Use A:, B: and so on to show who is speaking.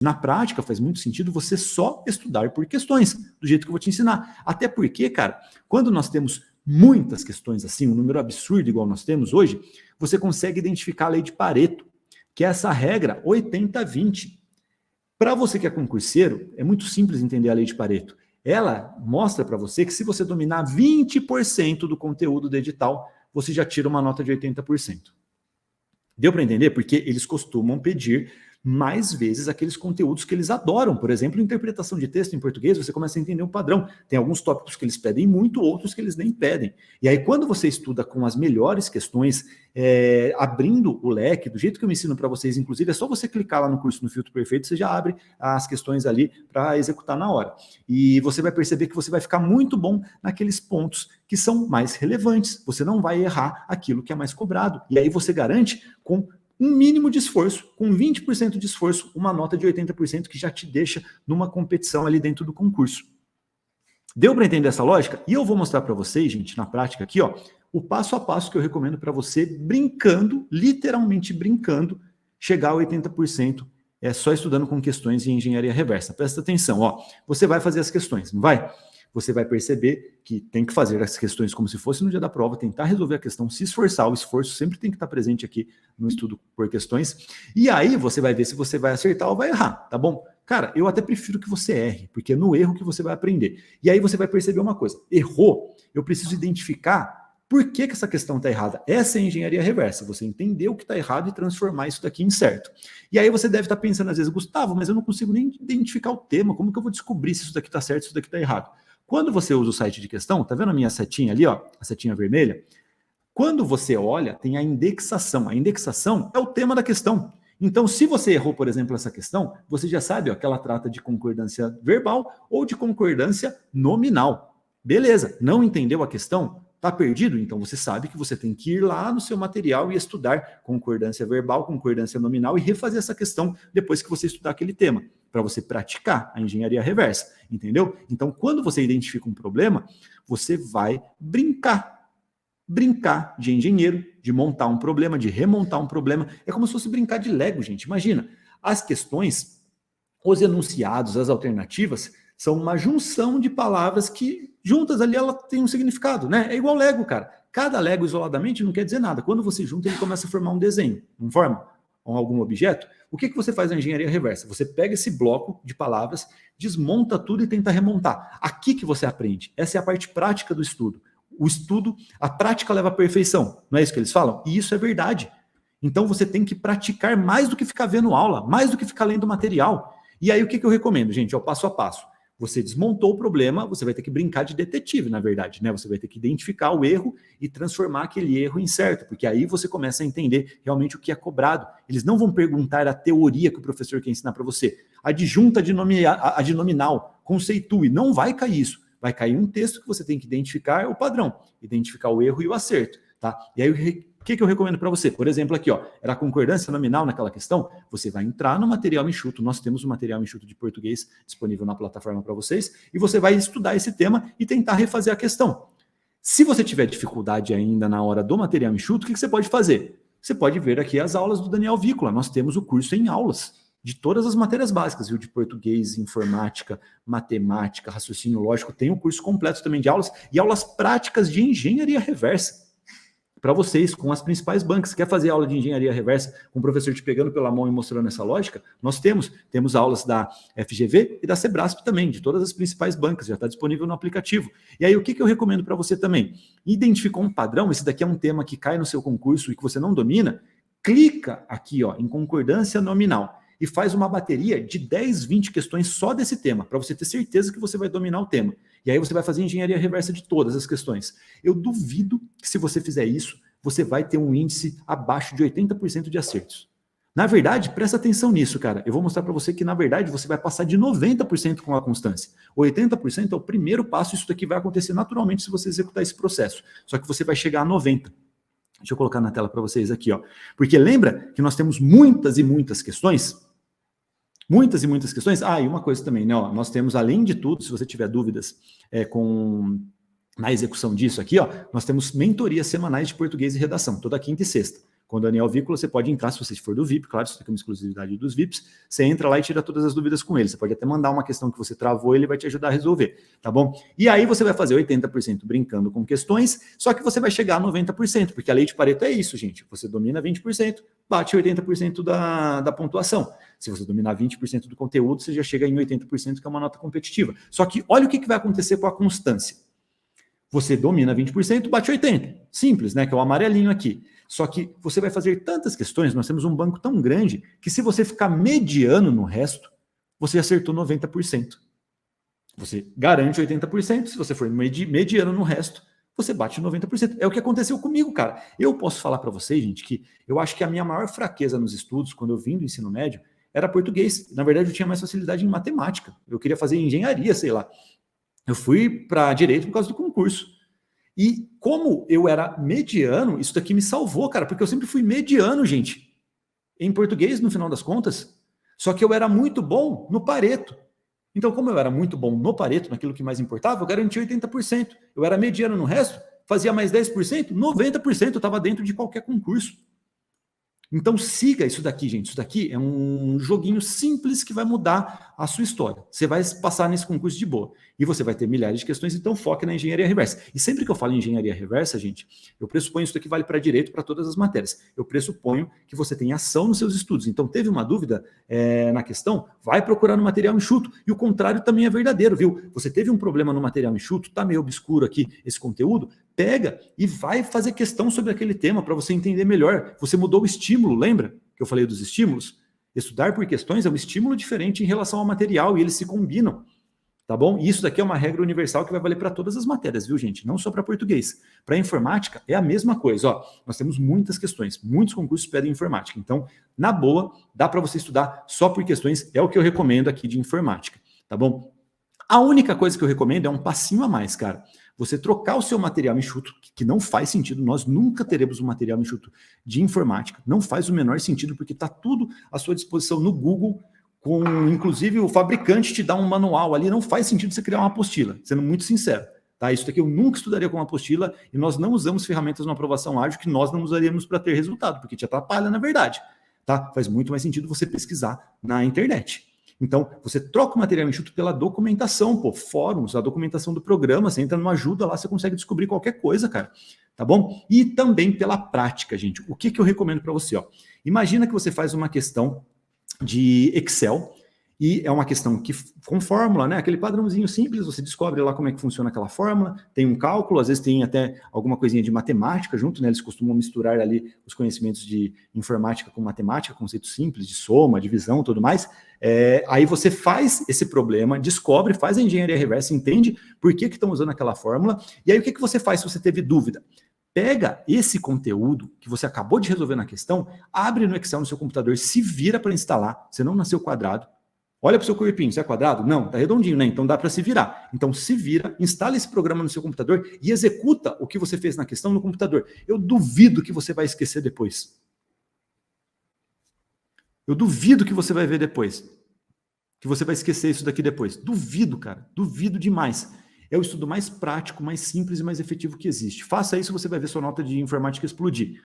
A: Na prática, faz muito sentido você só estudar por questões, do jeito que eu vou te ensinar. Até porque, cara, quando nós temos muitas questões assim, um número absurdo igual nós temos hoje, você consegue identificar a lei de Pareto, que é essa regra 80-20. Para você que é concurseiro, é muito simples entender a lei de Pareto. Ela mostra para você que se você dominar 20% do conteúdo do edital, você já tira uma nota de 80%. Deu para entender? Porque eles costumam pedir mais vezes aqueles conteúdos que eles adoram. Por exemplo, interpretação de texto em português, você começa a entender um padrão. Tem alguns tópicos que eles pedem muito, outros que eles nem pedem. E aí, quando você estuda com as melhores questões, abrindo o leque, do jeito que eu me ensino para vocês, inclusive, é só você clicar lá no curso no Filtro Perfeito, você já abre as questões ali para executar na hora. E você vai perceber que você vai ficar muito bom naqueles pontos que são mais relevantes. Você não vai errar aquilo que é mais cobrado. E aí você garante com um mínimo de esforço, com 20% de esforço, uma nota de 80% que já te deixa numa competição ali dentro do concurso. Deu para entender essa lógica? E eu vou mostrar para vocês, gente, na prática aqui, ó, o passo a passo que eu recomendo para você, brincando, literalmente brincando, chegar a 80%, só estudando com questões de engenharia reversa. Presta atenção, ó, você vai fazer as questões, não vai? Você vai perceber que tem que fazer as questões como se fosse no dia da prova, tentar resolver a questão, se esforçar, o esforço sempre tem que estar presente aqui no estudo por questões, e aí você vai ver se você vai acertar ou vai errar, tá bom? Cara, eu até prefiro que você erre, porque é no erro que você vai aprender. E aí você vai perceber uma coisa, errou, eu preciso identificar por que essa questão está errada. Essa é a engenharia reversa, você entender o que está errado e transformar isso daqui em certo. E aí você deve estar pensando às vezes, Gustavo, mas eu não consigo nem identificar o tema, como que eu vou descobrir se isso daqui está certo e isso daqui está errado? Quando você usa o site de questão, tá vendo a minha setinha ali, ó, a setinha vermelha? Quando você olha, tem a indexação. A indexação é o tema da questão. Então, se você errou, por exemplo, essa questão, você já sabe ó, que ela trata de concordância verbal ou de concordância nominal. Beleza, não entendeu a questão? Tá perdido? Então você sabe que você tem que ir lá no seu material e estudar concordância verbal, concordância nominal e refazer essa questão depois que você estudar aquele tema, para você praticar a engenharia reversa, entendeu? Então, quando você identifica um problema, você vai brincar de engenheiro, de montar um problema, de remontar um problema. É como se fosse brincar de Lego, gente. Imagina, as questões, os enunciados, as alternativas, são uma junção de palavras que, juntas ali, ela tem um significado, né? É igual Lego, cara. Cada Lego isoladamente não quer dizer nada. Quando você junta, ele começa a formar um desenho, não forma? Ou algum objeto. O que você faz na engenharia reversa? Você pega esse bloco de palavras, desmonta tudo e tenta remontar. Aqui que você aprende. Essa é a parte prática do estudo. O estudo, a prática leva à perfeição. Não é isso que eles falam? E isso é verdade. Então você tem que praticar mais do que ficar vendo aula, mais do que ficar lendo material. E aí o que eu recomendo, gente? É o passo a passo. Você desmontou o problema, você vai ter que brincar de detetive, na verdade, né? Você vai ter que identificar o erro e transformar aquele erro em certo, porque aí você começa a entender realmente o que é cobrado. Eles não vão perguntar a teoria que o professor quer ensinar para você. Adjunta de nominal, conceitue, não vai cair isso. Vai cair um texto que você tem que identificar o padrão, identificar o erro e o acerto, tá? E aí o que eu recomendo para você? Por exemplo, aqui, ó, era a concordância nominal naquela questão, você vai entrar no material enxuto, nós temos um material enxuto de português disponível na plataforma para vocês, e você vai estudar esse tema e tentar refazer a questão. Se você tiver dificuldade ainda na hora do material enxuto, o que você pode fazer? Você pode ver aqui as aulas do Daniel Vícola, nós temos o curso em aulas, de todas as matérias básicas, viu? De português, informática, matemática, raciocínio lógico, tem um curso completo também de aulas, e aulas práticas de engenharia reversa, para vocês, com as principais bancas. Quer fazer aula de engenharia reversa com o professor te pegando pela mão e mostrando essa lógica? Nós temos aulas da FGV e da Sebrasp também, de todas as principais bancas, já está disponível no aplicativo. E aí, o que eu recomendo para você também? Identificou um padrão, esse daqui é um tema que cai no seu concurso e que você não domina, clica aqui ó, em concordância nominal e faz uma bateria de 10, 20 questões só desse tema, para você ter certeza que você vai dominar o tema. E aí você vai fazer engenharia reversa de todas as questões. Eu duvido que se você fizer isso, você vai ter um índice abaixo de 80% de acertos. Na verdade, presta atenção nisso, cara. Eu vou mostrar para você que, na verdade, você vai passar de 90% com a constância. 80% é o primeiro passo, isso daqui vai acontecer naturalmente se você executar esse processo. Só que você vai chegar a 90%. Deixa eu colocar na tela para vocês aqui, ó. Porque lembra que nós temos muitas e muitas questões? Muitas e muitas questões. Ah, e uma coisa também, né? Ó, nós temos, além de tudo, se você tiver dúvidas na execução disso aqui, ó, nós temos mentorias semanais de português e redação, toda quinta e sexta. Com o Daniel Vícola, você pode entrar, se você for do VIP, claro, isso aqui é uma exclusividade dos VIPs, você entra lá e tira todas as dúvidas com ele. Você pode até mandar uma questão que você travou, ele vai te ajudar a resolver, tá bom? E aí você vai fazer 80% brincando com questões, só que você vai chegar a 90%, porque a lei de Pareto é isso, gente. Você domina 20%, bate 80% da pontuação. Se você dominar 20% do conteúdo, você já chega em 80%, que é uma nota competitiva. Só que olha o que vai acontecer com a constância. Você domina 20%, bate 80%. Simples, né? Que é o amarelinho aqui. Só que você vai fazer tantas questões, nós temos um banco tão grande, que se você ficar mediano no resto, você acertou 90%. Você garante 80%, se você for mediano no resto, você bate 90%. É o que aconteceu comigo, cara. Eu posso falar para vocês, gente, que eu acho que a minha maior fraqueza nos estudos, quando eu vim do ensino médio, era português. Na verdade, eu tinha mais facilidade em matemática. Eu queria fazer engenharia, sei lá. Eu fui para direito por causa do concurso. E como eu era mediano, isso daqui me salvou, cara, porque eu sempre fui mediano, gente, em português, no final das contas. Só que eu era muito bom no Pareto. Então, como eu era muito bom no Pareto, naquilo que mais importava, eu garantia 80%. Eu era mediano no resto, fazia mais 10%, 90% eu estava dentro de qualquer concurso. Então siga isso daqui, gente. Isso daqui é um joguinho simples que vai mudar a sua história. Você vai passar nesse concurso de boa. E você vai ter milhares de questões, então foque na engenharia reversa. E sempre que eu falo em engenharia reversa, gente, eu pressuponho isso daqui vale para direito, para todas as matérias. Eu pressuponho que você tem ação nos seus estudos. Então teve uma dúvida na questão, vai procurar no material enxuto. E o contrário também é verdadeiro, viu? Você teve um problema no material enxuto, tá meio obscuro aqui esse conteúdo, pega e vai fazer questão sobre aquele tema para você entender melhor. Você mudou o estímulo, lembra que eu falei dos estímulos? Estudar por questões é um estímulo diferente em relação ao material e eles se combinam, tá bom? E isso daqui é uma regra universal que vai valer para todas as matérias, viu, gente? Não só para português. Para informática é a mesma coisa, ó. Nós temos muitas questões, muitos concursos pedem informática. Então, na boa, dá para você estudar só por questões, é o que eu recomendo aqui de informática, tá bom? A única coisa que eu recomendo é um passinho a mais, cara. Você trocar o seu material enxuto, que não faz sentido, nós nunca teremos um material enxuto de informática, não faz o menor sentido, porque está tudo à sua disposição no Google, com inclusive o fabricante te dá um manual ali, não faz sentido você criar uma apostila, sendo muito sincero. Tá? Isso daqui eu nunca estudaria com uma apostila e nós não usamos ferramentas na aprovação ágil que nós não usaríamos para ter resultado, porque te atrapalha na verdade. Tá? Faz muito mais sentido você pesquisar na internet. Então, você troca o material enxuto pela documentação, pô, fóruns, a documentação do programa, você entra numa ajuda lá, você consegue descobrir qualquer coisa, cara, tá bom? E também pela prática, gente. O que eu recomendo para você, ó? Imagina que você faz uma questão de Excel, e é uma questão que com fórmula, né? Aquele padrãozinho simples, você descobre lá como é que funciona aquela fórmula, tem um cálculo, às vezes tem até alguma coisinha de matemática junto, né? Eles costumam misturar ali os conhecimentos de informática com matemática, conceitos simples de soma, divisão, tudo mais. Aí você faz esse problema, descobre, faz a engenharia reversa, entende por que estão usando aquela fórmula, e aí o que você faz se você teve dúvida? Pega esse conteúdo que você acabou de resolver na questão, abre no Excel no seu computador, se vira para instalar, você não nasceu quadrado, olha para o seu corpinho, você é quadrado? Não, tá redondinho, né? Então dá para se virar. Então se vira, instala esse programa no seu computador e executa o que você fez na questão no computador. Eu duvido que você vai esquecer depois. Eu duvido que você vai ver depois. Que você vai esquecer isso daqui depois. Duvido, cara. Duvido demais. É o estudo mais prático, mais simples e mais efetivo que existe. Faça isso, você vai ver sua nota de informática explodir.